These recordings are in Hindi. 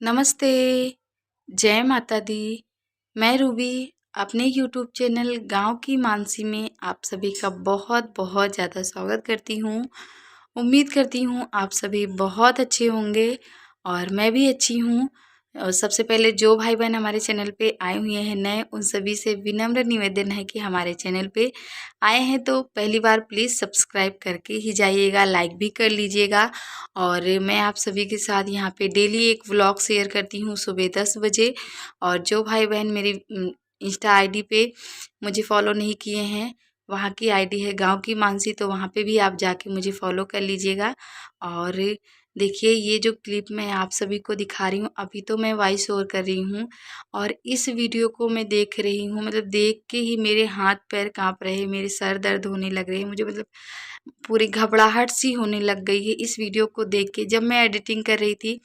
नमस्ते, जय माता दी। मैं रूबी अपने यूट्यूब चैनल गाँव की मानसी में आप सभी का बहुत-बहुत ज़्यादा स्वागत करती हूँ। उम्मीद करती हूँ आप सभी बहुत अच्छे होंगे और मैं भी अच्छी हूँ। सबसे पहले जो भाई-बहन हमारे चैनल पे आए हुए हैं नए, उन सभी से विनम्र निवेदन है कि हमारे चैनल पे आए हैं तो पहली बार प्लीज़ सब्सक्राइब करके ही जाइएगा, लाइक भी कर लीजिएगा। और मैं आप सभी के साथ यहाँ पे डेली एक व्लॉग शेयर करती हूँ सुबह 10 बजे। और जो भाई-बहन मेरी इंस्टा आईडी पे मुझे फॉलो नहीं किए हैं, वहाँ की आईडी है गाँव की मानसी, तो वहाँ पे भी आप जाके मुझे फॉलो कर लीजिएगा। और देखिए ये जो क्लिप मैं आप सभी को दिखा रही हूँ, अभी तो मैं वॉइस ओवर कर रही हूँ और इस वीडियो को मैं देख रही हूँ, मतलब देख के ही मेरे हाथ-पैर काँप रहे, मेरे सर दर्द होने लग रहे हैं। मुझे मतलब पूरी घबराहट सी होने लग गई है इस वीडियो को देख के। जब मैं एडिटिंग कर रही थी,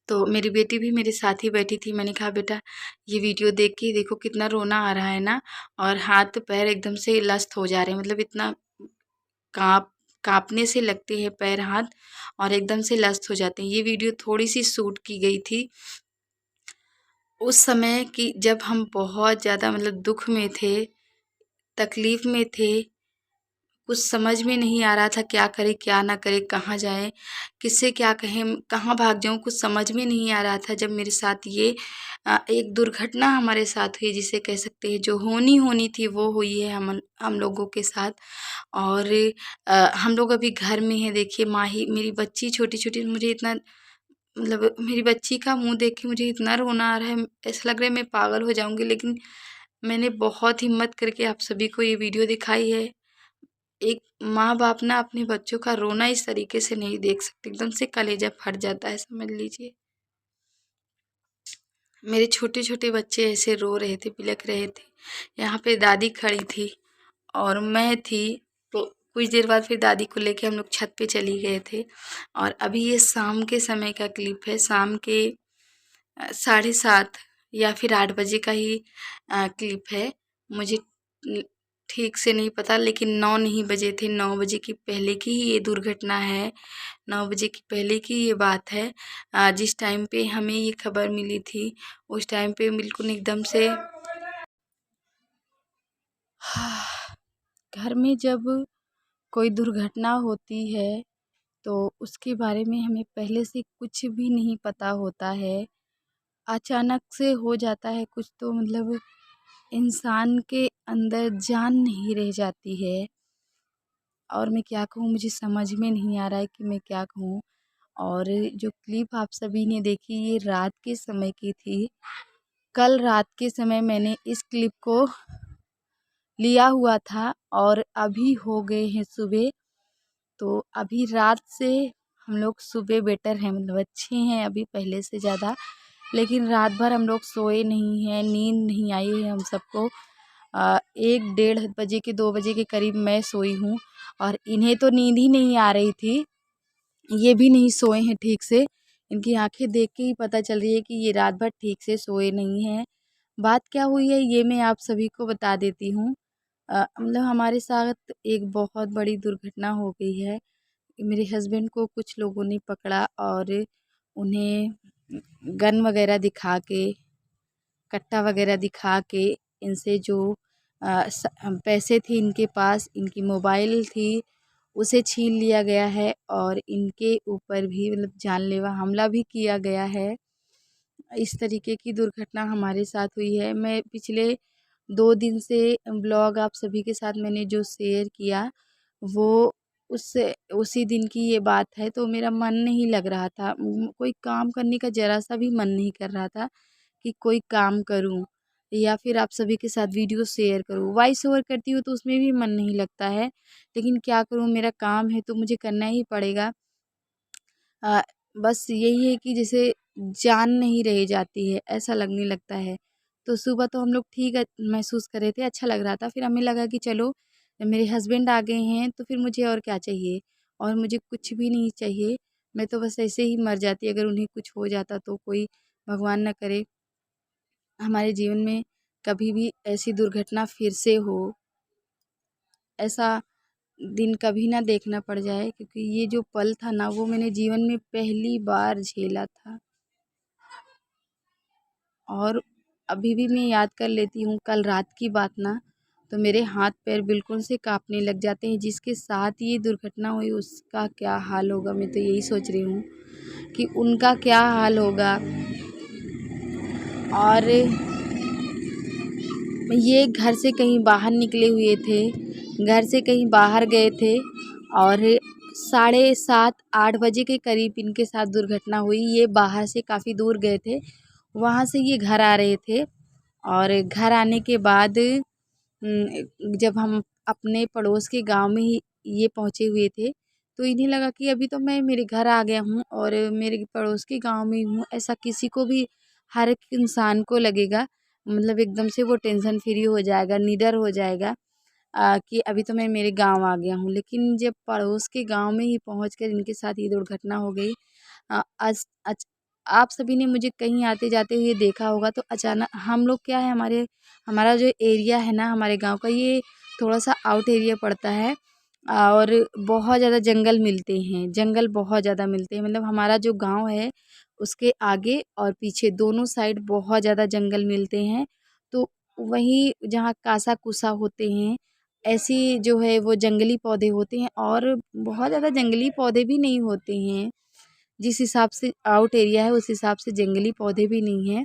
तो मेरी बेटी भी मेरे साथ ही बैठी थी। मैंने कहा, "बेटा, ये वीडियो देख के देखो कितना रोना आ रहा है ना, और हाथ-पैर एकदम से लस्त हो जा रहे हैं, मतलब इतना काँप काँपने से लगते हैं पैर, हाथ, और एकदम से लस्त हो जाते हैं।" ये वीडियो थोड़ी-सी शूट की गई थी उस समय कि जब हम बहुत ज़्यादा मतलब दुःख में थे, तकलीफ़ में थे, कुछ समझ में नहीं आ रहा था क्या करें, क्या ना करें, कहाँ जाएँ, किससे क्या कहें, कहाँ भाग जाऊँ, कुछ समझ में नहीं आ रहा था। जब मेरे साथ ये एक दुर्घटना हमारे साथ हुई, जिसे कह सकते हैं जो होनी होनी थी वो हुई है हम लोगों के साथ। और हम लोग अभी घर में हैं। देखिए माही मेरी बच्ची छोटी-छोटी, मुझे इतना मतलब मेरी बच्ची का मुँह देख के मुझे इतना रोना आ रहा है, ऐसा लग रहा है मैं पागल हो जाऊँगी। लेकिन मैंने बहुत हिम्मत करके आप सभी को ये वीडियो दिखाई है। एक माँ-बाप ना अपने बच्चों का रोना इस तरीके से नहीं देख सकते, एकदम से कलेजा फट जाता है, समझ लीजिए। मेरे छोटे-छोटे बच्चे ऐसे रो रहे थे, बिलख रहे थे। यहाँ पे दादी खड़ी थी और मैं थी, तो कुछ देर बाद फिर दादी को लेके हम लोग छत पे चले गए थे। और अभी ये शाम के समय का क्लिप है, शाम के 7:30 या फिर 8 बजे का ही क्लिप है। मुझे ठीक से नहीं पता, लेकिन 9 नहीं बजे थे, 9 बजे की पहले की ही ये दुर्घटना है। 9 बजे की पहले की ये बात है। जिस टाइम पे हमें ये खबर मिली थी, उस टाइम पे बिल्कुल एकदम से घर में जब कोई दुर्घटना होती है, तो उसके बारे में हमें पहले से कुछ भी नहीं पता होता है। अचानक से हो जाता है कुछ, तो मतलब इंसान के अंदर जान नहीं रह जाती है। और मैं क्या कहूँ, मुझे समझ में नहीं आ रहा है कि मैं क्या कहूँ। और जो क्लिप आप सभी ने देखी, ये रात के समय की थी। कल रात के समय मैंने इस क्लिप को लिया हुआ था और अभी हो गए हैं सुबह। तो अभी रात से हम लोग सुबह बेटर हैं, मतलब अच्छे हैं अभी पहले से ज़्यादा। लेकिन रात भर हम लोग सोए नहीं हैं, नींद नहीं आई है हम सबको। 1 डेढ़ बजे के 2 बजे के करीब मैं सोई हूँ और इन्हें तो नींद ही नहीं आ रही थी। ये भी नहीं सोए हैं ठीक से। इनकी आँखें देख के ही पता चल रही है कि ये रात भर ठीक से सोए नहीं हैं। बात क्या हुई है ये मैं आप सभी को बता देती हूँ। मतलब हमारे साथ एक बहुत बड़ी दुर्घटना हो गई है। मेरे हस्बैंड को कुछ लोगों ने पकड़ा और उन्हें गन वगैरह दिखा के, कट्टा वगैरह दिखा के, इनसे जो पैसे थे इनके पास, इनकी मोबाइल थी, उसे छीन लिया गया है और इनके ऊपर भी मतलब जानलेवा हमला भी किया गया है। इस तरीके की दुर्घटना हमारे साथ हुई है। मैं पिछले 2 दिन से ब्लॉग आप सभी के साथ मैंने जो शेयर किया, वो उससे उसी दिन की ये बात है। तो मेरा मन नहीं लग रहा था, कोई काम करने का ज़रा-सा भी मन नहीं कर रहा था कि कोई काम करूँ या फिर आप सभी के साथ वीडियो शेयर करूँ। वॉइस ओवर करती हूँ तो उसमें भी मन नहीं लगता है, लेकिन क्या करूँ, मेरा काम है तो मुझे करना ही पड़ेगा। अ, बस यही है कि जैसे जान नहीं रह जाती है, ऐसा लगने लगता है। तो सुबह तो हम लोग ठीक है महसूस कर रहे थे, अच्छा लग रहा था। फिर हमें लगा कि चलो मेरे हस्बैंड आ गए हैं तो फिर मुझे और क्या चाहिए, और मुझे कुछ भी नहीं चाहिए। मैं तो बस ऐसे ही मर जाती अगर उन्हें कुछ हो जाता तो। कोई भगवान ना करे हमारे जीवन में कभी भी ऐसी दुर्घटना फिर से हो, ऐसा दिन कभी ना देखना पड़ जाए, क्योंकि ये जो पल था ना वो मैंने जीवन में पहली बार झेला था। और अभी भी मैं याद कर लेती हूँ कल रात की बात ना, तो मेरे हाथ पैर बिल्कुल से काँपने लग जाते हैं। जिसके साथ ये दुर्घटना हुई उसका क्या हाल होगा, मैं तो यही सोच रही हूँ कि उनका क्या हाल होगा। और ये घर से कहीं बाहर निकले हुए थे, घर से कहीं बाहर गए थे और 7:30-8 बजे के करीब इनके साथ दुर्घटना हुई। ये बाहर से काफ़ी दूर गए थे, वहाँ से ये घर आ रहे थे और घर आने के बाद जब हम अपने पड़ोस के गांव में ही ये पहुँचे हुए थे, तो इन्हें लगा कि अभी तो मैं मेरे घर आ गया हूँ और मेरे पड़ोस के गांव में हूँ। ऐसा किसी को भी, हर एक इंसान को लगेगा, मतलब एकदम से वो टेंशन फ्री हो जाएगा, निडर हो जाएगा कि अभी तो मैं मेरे गांव आ गया हूँ। लेकिन जब पड़ोस के गांव में ही पहुँचकर इनके साथ ये दुर्घटना हो गई। आज आप सभी ने मुझे कहीं आते जाते हुए देखा होगा, तो अचानक हम लोग क्या है, हमारा जो एरिया है ना हमारे गांव का, ये थोड़ा सा आउट एरिया पड़ता है और बहुत ज़्यादा जंगल मिलते हैं, जंगल बहुत ज़्यादा मिलते हैं। मतलब हमारा जो गांव है उसके आगे और पीछे दोनों साइड बहुत ज़्यादा जंगल मिलते हैं। तो वहीं जहाँ कासा कुसा होते हैं, ऐसी जो है वो जंगली पौधे होते हैं और बहुत ज़्यादा जंगली पौधे भी नहीं होते हैं। जिस हिसाब से आउट एरिया है उस हिसाब से जंगली पौधे भी नहीं हैं।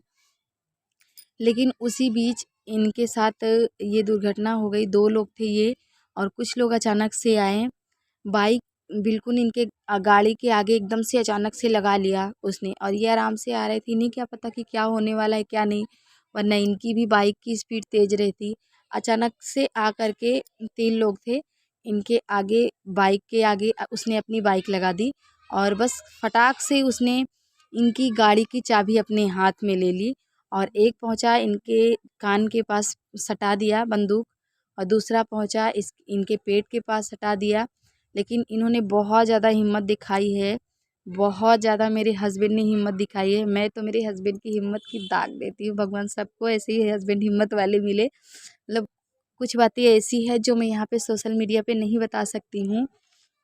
लेकिन उसी बीच इनके साथ ये दुर्घटना हो गई। 2 लोग थे ये और कुछ लोग अचानक से आए। बाइक बिल्कुल इनके गाड़ी के आगे एकदम से अचानक से लगा लिया उसने और ये आराम से आ रहे थे। इन्हें क्या पता कि क्या होने वाला है क्या नहीं, वरना इनकी भी बाइक की स्पीड तेज़ रहती। अचानक से आकर के 3 लोग थे, इनके आगे बाइक के आगे उसने अपनी बाइक लगा दी और बस फटाक से उसने इनकी गाड़ी की चाबी अपने हाथ में ले ली और एक पहुंचा इनके कान के पास सटा दिया बंदूक और दूसरा पहुंचा इनके पेट के पास सटा दिया। लेकिन इन्होंने बहुत ज़्यादा हिम्मत दिखाई है, बहुत ज़्यादा मेरे हस्बैंड ने हिम्मत दिखाई है। मैं तो मेरे हस्बैंड की हिम्मत की दाग देती हूँ, भगवान सबको ऐसे ही हस्बैंड हिम्मत वाले मिले। मतलब कुछ बातें ऐसी है जो मैं यहाँ पे सोशल मीडिया पे नहीं बता सकती हूँ,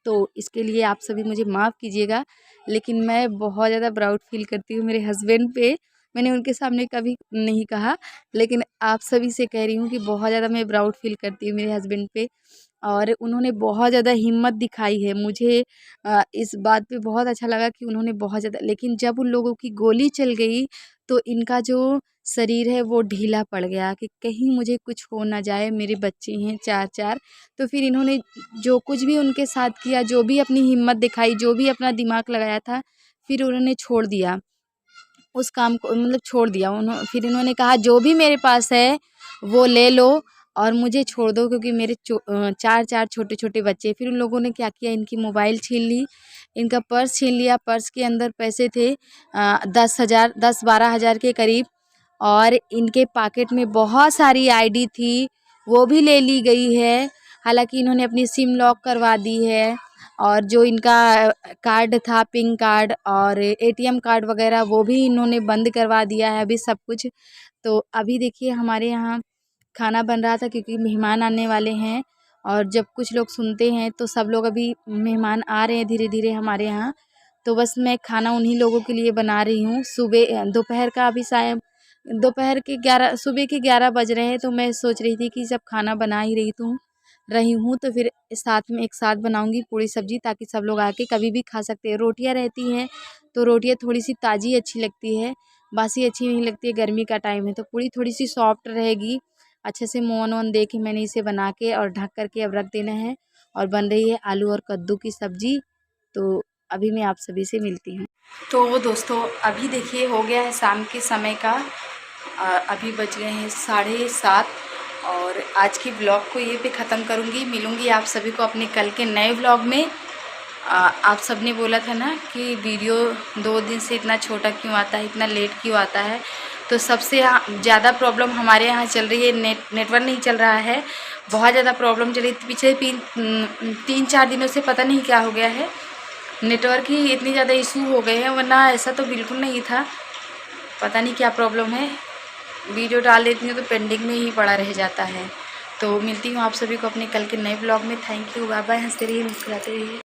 तो इसके लिए आप सभी मुझे माफ़ कीजिएगा। लेकिन मैं बहुत ज़्यादा प्राउड फ़ील करती हूँ मेरे हस्बैंड पे। मैंने उनके सामने कभी नहीं कहा, लेकिन आप सभी से कह रही हूँ कि बहुत ज़्यादा मैं प्राउड फ़ील करती हूँ मेरे हस्बैंड पे और उन्होंने बहुत ज़्यादा हिम्मत दिखाई है। मुझे इस बात पे बहुत अच्छा लगा कि उन्होंने बहुत ज़्यादा, लेकिन जब उन लोगों की गोली चल गई तो इनका जो शरीर है वो ढीला पड़ गया कि कहीं मुझे कुछ हो ना जाए, मेरे बच्चे हैं 4-4। तो फिर इन्होंने जो कुछ भी उनके साथ किया, जो भी अपनी हिम्मत दिखाई, जो भी अपना दिमाग लगाया था, फिर उन्होंने छोड़ दिया उस काम को, मतलब छोड़ दिया। फिर इन्होंने कहा जो भी मेरे पास है वो ले लो और मुझे छोड़ दो, क्योंकि मेरे 4-4 छोटे-छोटे बच्चे। फिर उन लोगों ने क्या किया, इनकी मोबाइल छीन ली, इनका पर्स छीन लिया। पर्स के अंदर पैसे थे 10-12 हज़ार के करीब और इनके पॉकेट में बहुत सारी आईडी थी, वो भी ले ली गई है। हालाँकि इन्होंने अपनी सिम लॉक करवा दी है और जो इनका कार्ड था, पिन कार्ड और एटीएम कार्ड वगैरह, वो भी इन्होंने बंद करवा दिया है अभी सब कुछ। तो अभी देखिए हमारे यहाँ खाना बन रहा था क्योंकि मेहमान आने वाले हैं और जब कुछ लोग सुनते हैं तो सब लोग, अभी मेहमान आ रहे हैं धीरे धीरे हमारे यहाँ, तो बस मैं खाना उन्हीं लोगों के लिए बना रही हूँ। दोपहर का अभी शायद दोपहर के 11, सुबह के 11 बज रहे हैं, तो मैं सोच रही थी कि जब खाना बना ही रही हूँ तो फिर साथ में एक साथ बनाऊंगी पूड़ी सब्जी, ताकि सब लोग आके कभी भी खा सकते हैं। रोटियां रहती हैं तो रोटियां थोड़ी सी ताज़ी अच्छी लगती है, बासी अच्छी नहीं लगती है। गर्मी का टाइम है तो पूड़ी थोड़ी सी सॉफ्ट रहेगी। अच्छे से मोन वोन दे के मैंने इसे बना के और ढक करके अब रख देना है और बन रही है आलू और कद्दू की सब्जी। तो अभी मैं आप सभी से मिलती हूँ। तो दोस्तों अभी देखिए हो गया है शाम के समय का, अभी बज गए हैं 7:30 और आज की ब्लॉग को ये पे ख़त्म करूँगी। मिलूँगी आप सभी को अपने कल के नए ब्लॉग में। आप सब ने बोला था ना कि वीडियो 2 दिन से इतना छोटा क्यों आता है, इतना लेट क्यों आता है, तो सबसे ज़्यादा प्रॉब्लम हमारे यहाँ चल रही है, नेटवर्क नहीं चल रहा है। बहुत ज़्यादा प्रॉब्लम चल रही थी पिछले 3-4 दिनों से, पता नहीं क्या हो गया है, नेटवर्क ही इतनी ज़्यादा इशू हो गए हैं, वरना ऐसा तो बिल्कुल नहीं था। पता नहीं क्या प्रॉब्लम है, वीडियो डाल देती हूँ तो पेंडिंग में ही पड़ा रह जाता है। तो मिलती हूँ आप सभी को अपने कल के नए ब्लॉग में। थैंक यू, बाय बाय, हंसते रहिए, मुस्कुराते रहिए।